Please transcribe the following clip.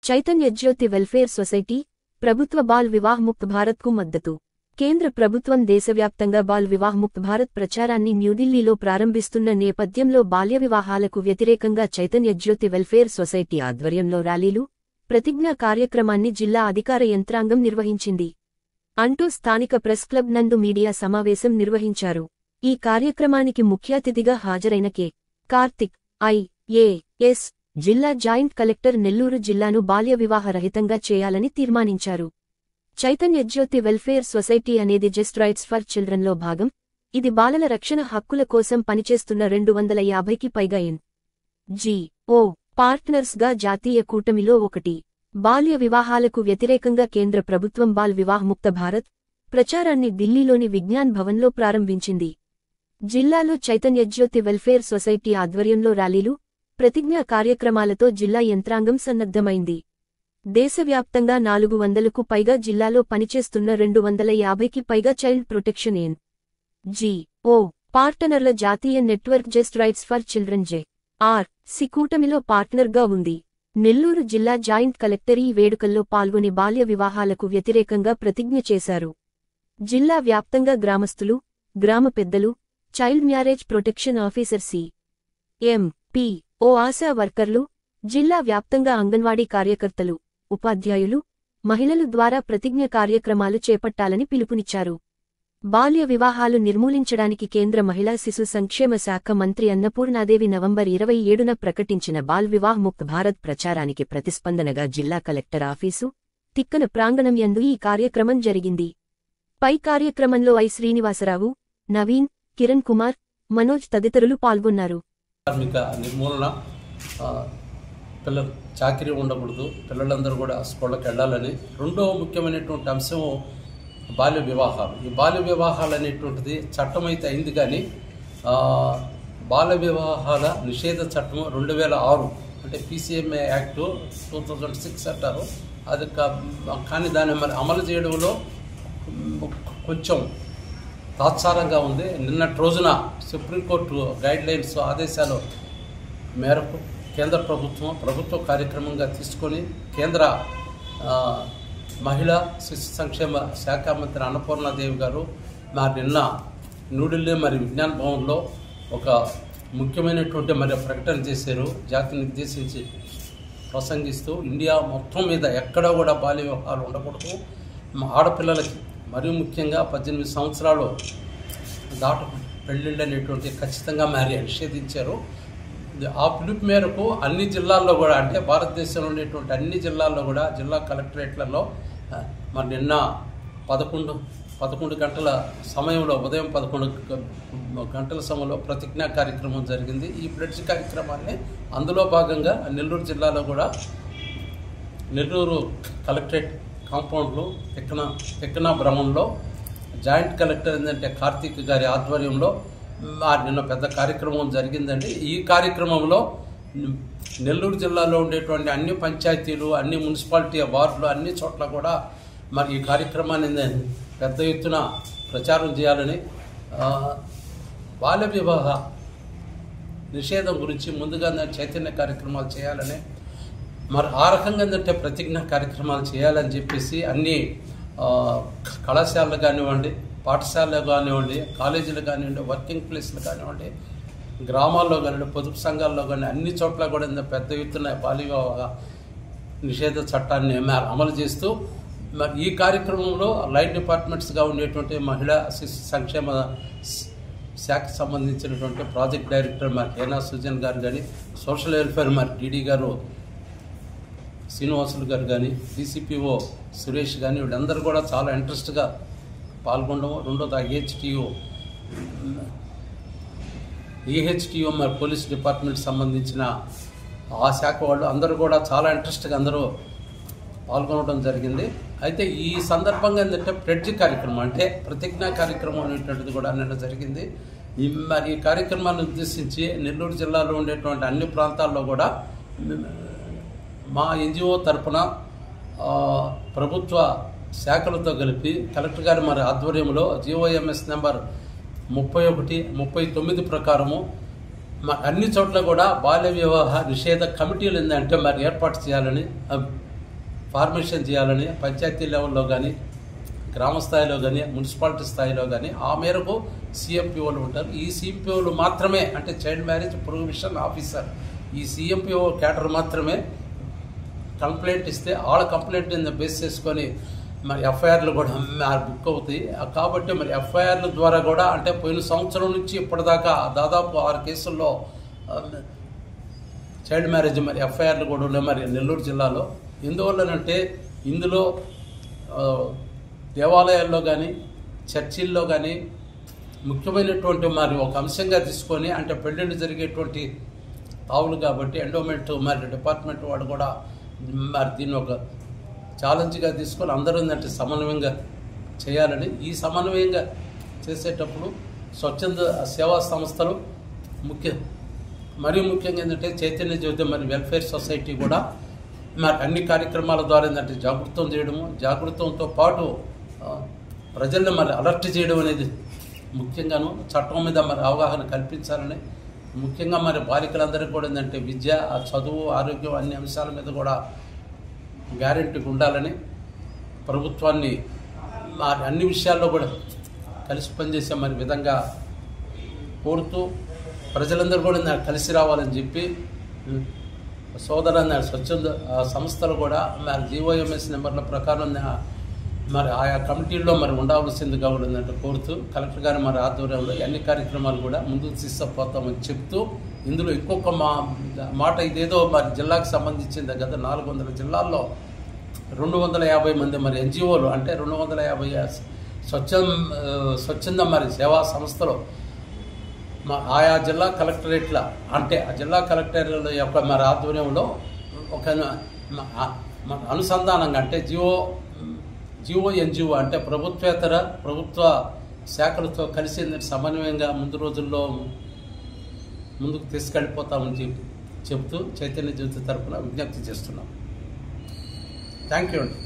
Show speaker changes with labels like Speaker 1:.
Speaker 1: చైతన్య జ్యోతి welfare society ప్రభుత్వ ball Vivah Mukt భారత్కు మద్దతు. కేంద్ర ప్రభుత్వం దేశవ్యాప్తంగా బాల్ వివాహ్ ముక్త్ భారత్ ప్రచారాన్ని న్యూఢిల్లీలో ప్రారంభిస్తున్న నేపథ్యంలో బాల్య వివాహాలకు వ్యతిరేకంగా చైతన్య జ్యోతి వెల్ఫేర్ సొసైటీ ఆధ్వర్యంలో ర్యాలీలు, ప్రతిజ్ఞా కార్యక్రమాన్ని జిల్లా అధికార యంత్రాంగం నిర్వహించింది అంటూ స్థానిక ప్రెస్ క్లబ్ నందు మీడియా సమావేశం నిర్వహించారు. ఈ కార్యక్రమానికి ముఖ్యాతిథిగా హాజరైన కె. కార్తిక్, ఐఏఎస్, జిల్లా జాయింట్ కలెక్టర్ నెల్లూరు జిల్లాను బాల్య వివాహ రహితంగా చేయాలని తీర్మానించారు. చైతన్య జ్యోతి వెల్ఫేర్ సొసైటీ అనేది జస్ట్ రైట్స్ ఫర్ చిల్డ్రన్లో భాగం. ఇది బాలల రక్షణ హక్కుల కోసం పనిచేస్తున్న 250కి పైగా ఎన్.జి.ఓ. పార్ట్నర్స్గా జాతీయ కూటమిలో ఒకటి. బాల్య వివాహాలకు వ్యతిరేకంగా కేంద్ర ప్రభుత్వం బాల్ వివాహ్ ముక్త భారత్ ప్రచారాన్ని ఢిల్లీలోని విజ్ఞాన్ భవన్లో ప్రారంభించింది. జిల్లాలో చైతన్య జ్యోతి వెల్ఫేర్ సొసైటీ ఆధ్వర్యంలో ర్యాలీలు, ప్రతిజ్ఞా కార్యక్రమాలతో జిల్లా యంత్రాంగం సన్నద్ధమైంది. దేశవ్యాప్తంగా 400కు పైగా జిల్లాలో పనిచేస్తున్న 250కి పైగా చైల్డ్ ప్రొటెక్షన్ ఎన్.జి.ఓ. పార్ట్నర్ల జాతీయ network just rights for children JRC కూటమిలో పార్ట్నర్గా ఉంది. నెల్లూరు జిల్లా జాయింట్ కలెక్టర్ ఈ వేడుకల్లో పాల్గొని బాల్య వివాహాలకు వ్యతిరేకంగా ప్రతిజ్ఞ చేశారు. జిల్లా వ్యాప్తంగా గ్రామస్తులు, గ్రామ పెద్దలు, child marriage protection officer CMPO. ASHA వర్కర్లు, జిల్లా వ్యాప్తంగా అంగన్వాడీ కార్యకర్తలు, ఉపాధ్యాయులు, మహిళలు ద్వారా ప్రతిజ్ఞ కార్యక్రమాలు చేపట్టాలని పిలుపునిచ్చారు. బాల్య వివాహాలు నిర్మూలించడానికి కేంద్ర మహిళా శిశు సంక్షేమ శాఖ మంత్రి అన్నపూర్ణాదేవి నవంబర్ 27న ప్రకటించిన బాల్ వివాహ్ ముక్త్ భారత్ ప్రచారానికి ప్రతిస్పందనగా జిల్లా కలెక్టర్ ఆఫీసు, తిక్కన ప్రాంగణం యందు ఈ కార్యక్రమం జరిగింది. పై కార్యక్రమంలో ఐ. శ్రీనివాసరావు, నవీన్, కిరణ్ కుమార్, మనోజ్ తదితరులు పాల్గొన్నారు.
Speaker 2: పిల్లలు చాకరీ ఉండకూడదు, పిల్లలందరూ కూడా స్కూళ్ళకి వెళ్ళాలని. రెండో ముఖ్యమైనటువంటి అంశం బాల్య వివాహాలు. ఈ బాల్య వివాహాలు అనేటువంటిది చట్టం అయితే అయింది, కానీ బాల్య వివాహాల నిషేధ చట్టం 2006 అంటే PCMA యాక్ట్ 2006 అంటారు. అది కానీ దాన్ని మరి అమలు చేయడంలో కొంచెం తాత్సారంగా ఉంది. నిన్నటి రోజున సుప్రీంకోర్టు గైడ్లైన్స్ ఆదేశాల మేరకు కేంద్ర ప్రభుత్వ కార్యక్రమంగా తీసుకొని కేంద్ర మహిళా శిశు సంక్షేమ శాఖ మంత్రి అన్నపూర్ణాదేవి గారు నిన్న న్యూఢిల్లీ విజ్ఞాన్ భవన్లో ఒక ముఖ్యమైనటువంటి ప్రకటన చేశారు. జాతిని ఉద్దేశించి ప్రసంగిస్తూ ఇండియా మొత్తం మీద ఎక్కడా కూడా బాల్య వివాహాలు ఉండకూడదు, ఆడపిల్లలకి మరియు ముఖ్యంగా 18 సంవత్సరాలు దాటు పెళ్ళిళ్ళు అనేటువంటి ఖచ్చితంగా నిషేధించారు. ఆ పిలుపు మేరకు అన్ని జిల్లాల్లో కూడా, అంటే భారతదేశంలో ఉండేటువంటి అన్ని జిల్లాల్లో కూడా జిల్లా కలెక్టరేట్లలో నిన్న 11 గంటల సమయంలో, ఉదయం 11 గంటల సమయంలో ప్రతిజ్ఞా కార్యక్రమం జరిగింది. ఈ ప్లెడ్జ్ కార్యక్రమాన్ని అందులో భాగంగా నెల్లూరు జిల్లాలో కూడా నెల్లూరు కలెక్టరేట్ కాంపౌండ్లో తిక్కన భ్రమంలో జాయింట్ కలెక్టర్ ఏంటంటే కార్తిక్ గారి ఆధ్వర్యంలో నిన్న పెద్ద కార్యక్రమం జరిగిందండి. ఈ కార్యక్రమంలో నెల్లూరు జిల్లాలో ఉండేటువంటి అన్ని పంచాయతీలు, అన్ని మున్సిపాలిటీ వార్డులు, అన్ని చోట్ల కూడా ఈ కార్యక్రమాన్ని పెద్ద ఎత్తున ప్రచారం చేయాలని, బాల్య వివాహ నిషేధం గురించి ముందుగా చైతన్య కార్యక్రమాలు చేయాలని, ఆ రకంగా ఏంటంటే ప్రతిజ్ఞ కార్యక్రమాలు చేయాలని చెప్పేసి అన్ని కళాశాలలు కానివ్వండి, పాఠశాలలు కానివ్వండి, కాలేజీలు కానివ్వండి, వర్కింగ్ ప్లేస్లు కానివ్వండి, గ్రామాల్లో కానివ్వండి, పొదుపు సంఘాల్లో కానీ అన్ని చోట్ల కూడా పెద్ద ఎత్తున బాల్య వివాహ నిషేధ చట్టాన్ని అమలు చేస్తూ ఈ కార్యక్రమంలో లైన్ డిపార్ట్మెంట్స్గా ఉండేటువంటి మహిళా శిశు సంక్షేమ శాఖకు సంబంధించినటువంటి ప్రాజెక్ట్ డైరెక్టర్ హేనా సుజన్ గారు కానీ, సోషల్ వెల్ఫేర్ DD గారు శ్రీనివాసులు గారు కానీ, DCPO సురేష్ కానీ, వీళ్ళందరూ కూడా చాలా ఇంట్రెస్ట్గా పాల్గొనడం. రెండోది EHTO పోలీస్ డిపార్ట్మెంట్ సంబంధించిన ఆ శాఖ వాళ్ళు అందరూ కూడా చాలా ఇంట్రెస్ట్గా అందరూ పాల్గొనడం జరిగింది. అయితే ఈ సందర్భంగా ఏంటంటే ప్లెడ్జ్ కార్యక్రమం, అంటే ప్రతిజ్ఞా కార్యక్రమం అనేటువంటిది కూడా నిన్న జరిగింది. ఈ కార్యక్రమాన్ని ఉద్దేశించి నెల్లూరు జిల్లాలో ఉండేటువంటి అన్ని ప్రాంతాల్లో కూడా మా NGO తరఫున ప్రభుత్వ శాఖలతో కలిపి కలెక్టర్ గారి ఆధ్వర్యంలో GOMS నెంబర్ 31-39 ప్రకారము అన్ని చోట్ల కూడా బాల్య వివాహ నిషేధ కమిటీలు ఏంటంటే ఏర్పాటు చేయాలని ఫార్మేషన్ చేయాలని పంచాయతీ లెవెల్లో కానీ గ్రామ స్థాయిలో కానీ మున్సిపాలిటీ స్థాయిలో కానీ ఆ మేరకు సిఎంపిఓలు ఉంటారు. ఈ సిఎంపిఓలు మాత్రమే అంటే చైల్డ్ మ్యారేజ్ ప్రొహిబిషన్ ఆఫీసర్ ఈ సిఎంపిఓ క్యాడర్ మాత్రమే కంప్లైంట్ ఇస్తే వాళ్ళ కంప్లైంట్ బేస్ చేసుకొని మరి ఎఫ్ఐఆర్లు కూడా బుక్ అవుతాయి. కాబట్టి మరి ఎఫ్ఐఆర్ల ద్వారా కూడా అంటే పోయిన సంవత్సరం నుంచి ఇప్పటిదాకా దాదాపు 6 కేసుల్లో చైల్డ్ మ్యారేజ్ మరి ఎఫ్ఐఆర్లు కూడా ఉన్నాయి మరి నెల్లూరు జిల్లాలో. ఎందువల్లనంటే ఇందులో దేవాలయాల్లో కానీ చర్చిల్లో కానీ ముఖ్యమైనటువంటి మరి ఒక అంశంగా తీసుకొని అంటే పెళ్ళిళ్ళు జరిగేటువంటి తావులు కాబట్టి ఎండోమెంట్ మరి డిపార్ట్మెంట్ వాడు కూడా మరి దీన్ని ఒక ఛాలెంజ్గా తీసుకొని అందరూ ఏంటంటే సమన్వయంగా చేయాలని ఈ సమన్వయంగా చేసేటప్పుడు స్వచ్ఛంద సేవా సంస్థలు మరీ ముఖ్యంగా ఏంటంటే చైతన్య జ్యోతి మరి వెల్ఫేర్ సొసైటీ కూడా మరి అన్ని కార్యక్రమాల ద్వారా ఏంటంటే జాగృతం చేయడము జాగృతంతో పాటు ప్రజల్ని మరి అలర్ట్ చేయడం అనేది ముఖ్యంగాను చట్టం మీద మరి అవగాహన కల్పించాలని ముఖ్యంగా మరి బాలికలందరికీ కూడా ఏంటంటే విద్య చదువు ఆరోగ్యం అన్ని అంశాల మీద కూడా గ్యారెంటీగా ఉండాలని ప్రభుత్వాన్ని మరి అన్ని విషయాల్లో కూడా కలిసి పనిచేసే మరి విధంగా కోరుతూ ప్రజలందరూ కూడా కలిసి రావాలని చెప్పి సోదరులు స్వచ్ఛంద సంస్థలు కూడా మరి జీఓఎంఎస్ నెంబర్ల ప్రకారం మరి ఆయా కమిటీల్లో మరి ఉండవలసిందిగా ఉందంటే కోరుతూ కలెక్టర్ గారు మరి ఆధ్వర్యంలో అన్ని కార్యక్రమాలు కూడా ముందుకు తీసుకుపోతామని చెప్తూ ఇందులో ఇంకొక మాట ఇదేదో మరి జిల్లాకు సంబంధించింది గత 400 జిల్లాల్లో 250 మంది మరి ఎన్జిఓలు అంటే 250 స్వచ్ఛంద మరి సేవా సంస్థలు ఆయా జిల్లా కలెక్టరేట్ల అంటే ఆ జిల్లా కలెక్టరేట్ల యొక్క మరి ఆధ్వర్యంలో ఒక అనుసంధానంగా అంటే జిఓ ఎన్జిఓ అంటే ప్రభుత్వేతర ప్రభుత్వ శాఖలతో కలిసి సమన్వయంగా ముందు రోజుల్లో ముందుకు తీసుకెళ్ళిపోతామని చెప్తూ చైతన్య జ్యోతి తరఫున విజ్ఞప్తి చేస్తున్నాం. థ్యాంక్ యూ అండి.